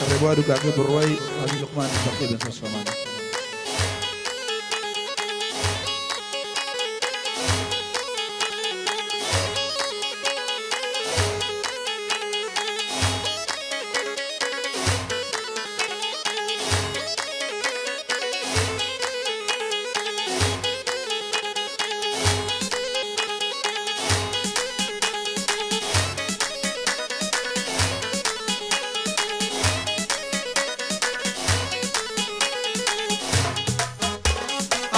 الربوار وكاكي بالروي هذه لقمان الفقيه بن سلمان.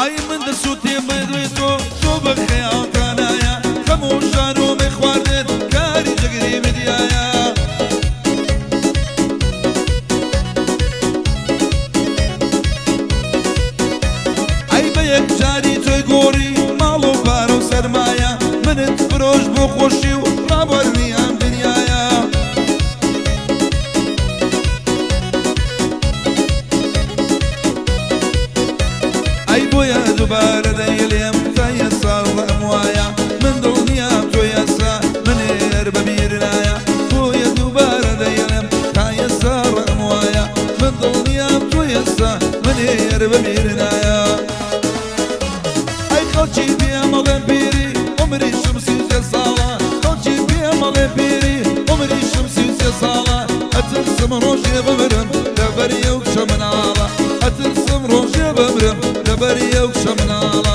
اي من دسوتي بدويتو شو بخيال كنايا خموشانو مخواردت كاري جقري مديايا اي بيك جاري توي قوري مالو بارو سرمايا من تفروش بو خوشي ورابرني ام دنيايا اي بويا دوباره ديليم تيسر اموايا من دنيا تويسا من يرب بيرنايا بويا دوباره ديليم تيسر اموايا من دنيا تويسا من يرب بيرنايا اي خلشي بيا مغبيري عمري شمسي وزصالة خلشي بيا مغبيري عمري شمسي وزصالة اترسم روجي بمرم دبري وكشم نالا اترسم روجي بمرم دبري وكشم نالا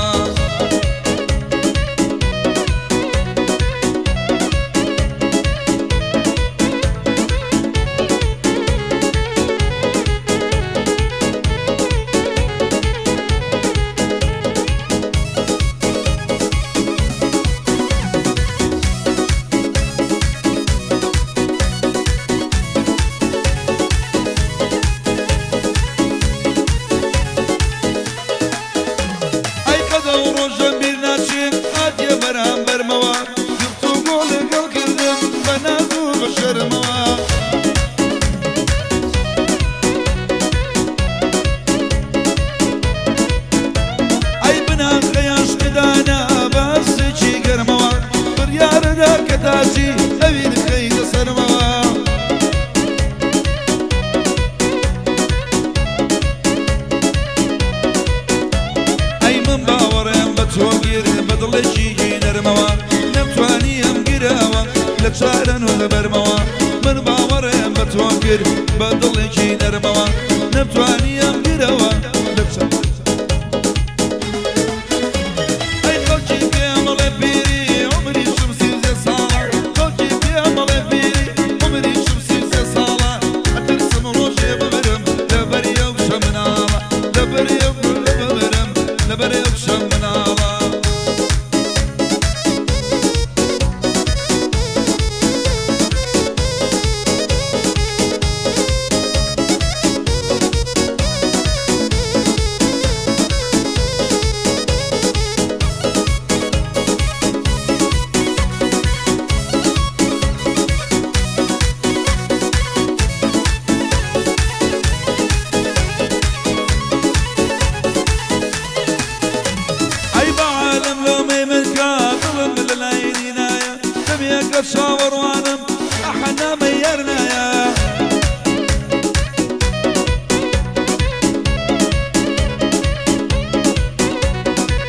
كتاجي أبي الخيل سرما أي من باورين بتوغير بدل شيء نرموا نمتواني أم قراوا لتشارن وبرموا من باورين بتوغير بدل شيء نرموا نمتواني أم قراوا لتشارن شاور وانم احنا ميرنا يا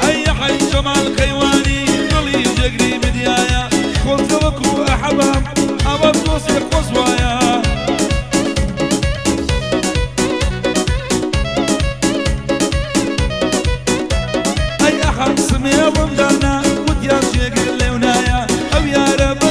اي حي جمال كيواني ضلي جقري مديايا خذوك واحبهم ابى توصيق وصوايا اي احد سمي ضمدنا وديا جقري لونايا او يا رب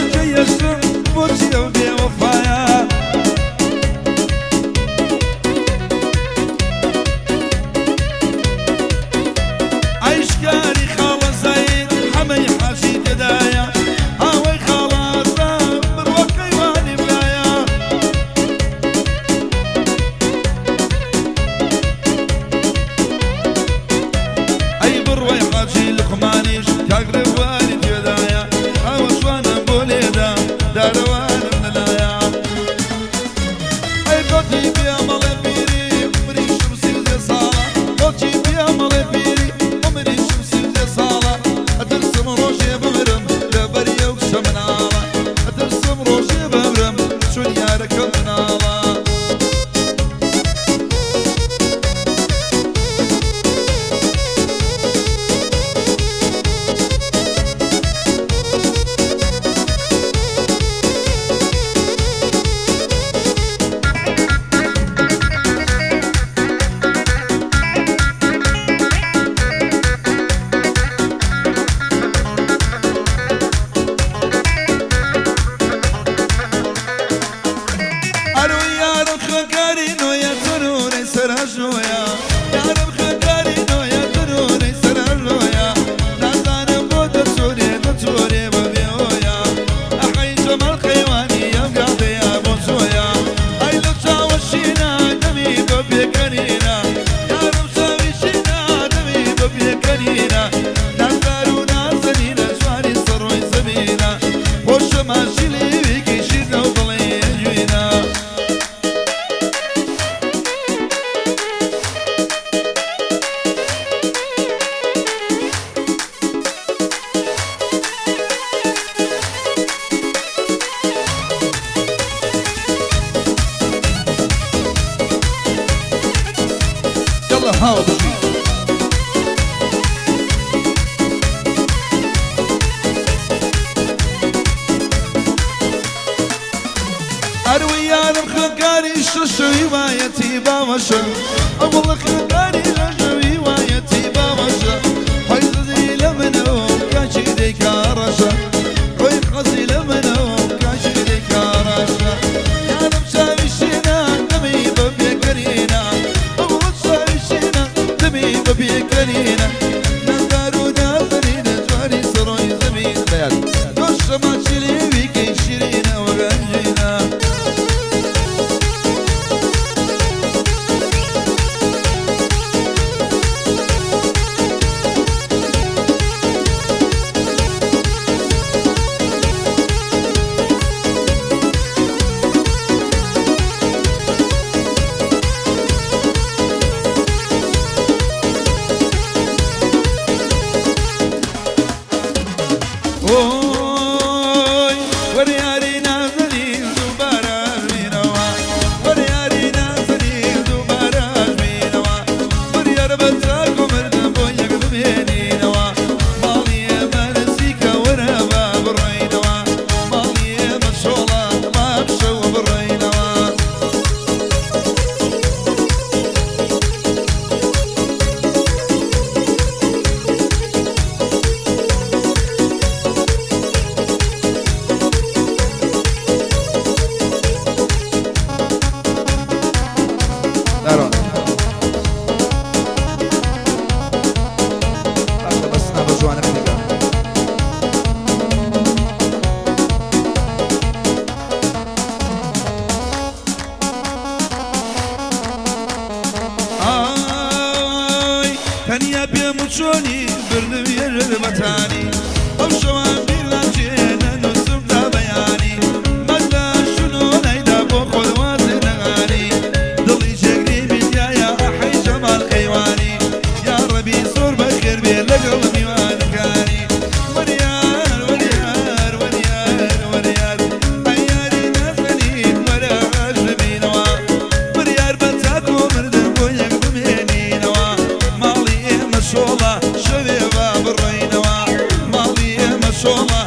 هاو بشي أرويان الخلقاني الشوشوي وايتي بامشا أول الخلقاني الشوشوي وايتي بامشا حيزي لمنو كاشي دي كارشا روي خزي لمنو كاشي دي كارشا يا نمشا بشينا دمي ببيكرينا أول شايشينا دمي ببيكرينا نزارو نازرين جواري سروي زمين بياد دوش ما شلي ويكي شيرينا وغنجينا اوي ورياري نازلين دوبارا مينوا ورياري نازلين دوبارا مينوا وريار بتاكو مردم بويك بمينينوا مالي مرسيكا ورابا برينوا مالي مشولا ما بشو برينوا دارون باشا بس نبا جوانا خليقا آی تنیا بیاموچونی بردم یه رمتانی آوشوان بیلانچه ننوسم دا بیانی مجدا شنو نیدا با خود واسه نغانی دلی جگری بیدیا یا احی جمال ایوانی یا ربی سور بخیر بی لگل میوان کانی وریار وریار وریار وریار ایاری نزنید ورا عجبینوا وریار بتاکو مردم بویک بمینینوا مالی مشولا شوی باب الرینوا مالی مشولا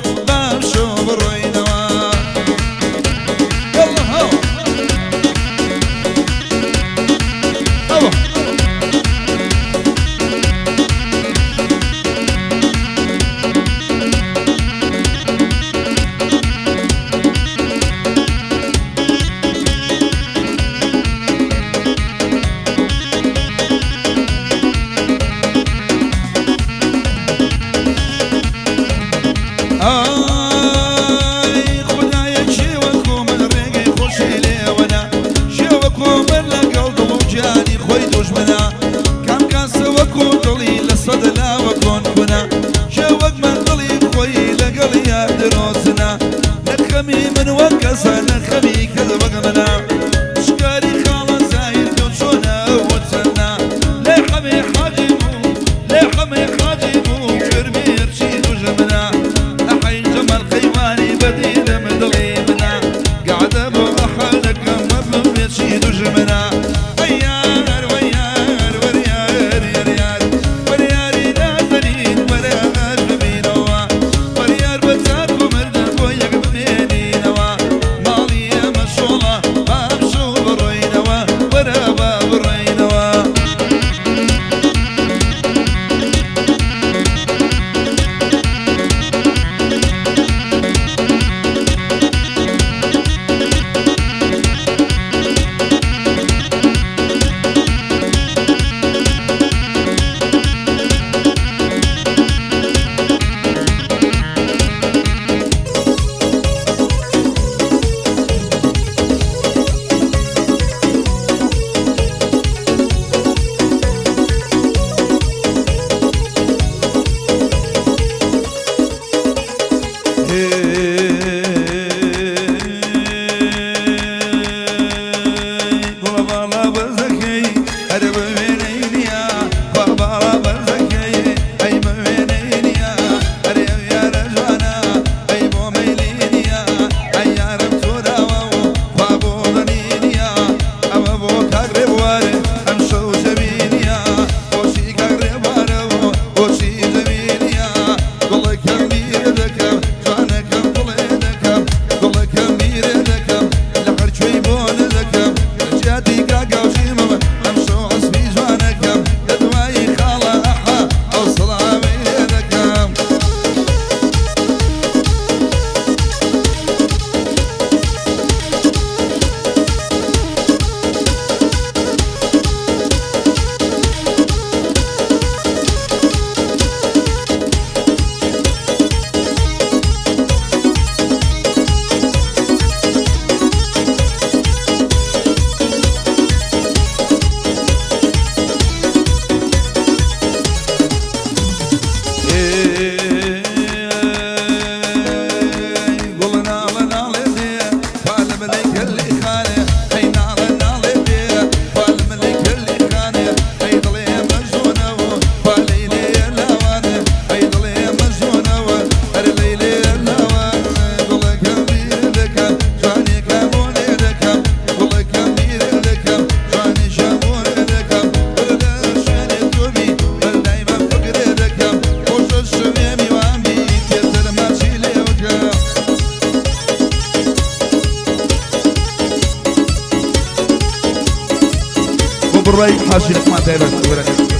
الري حاشي لك ما دايرة ورك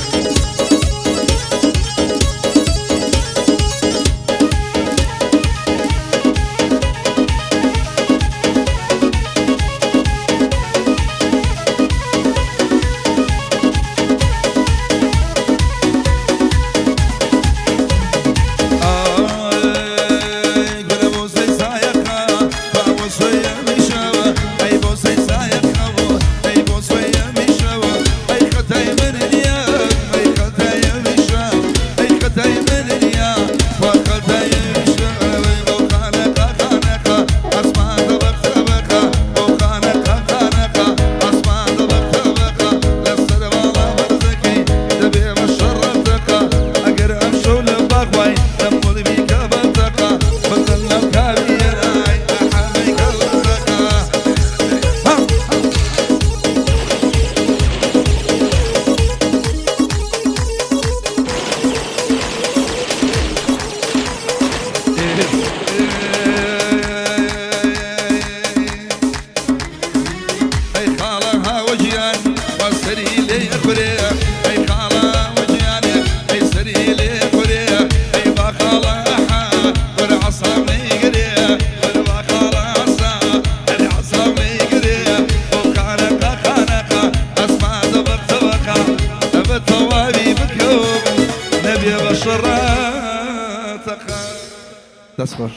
تصفر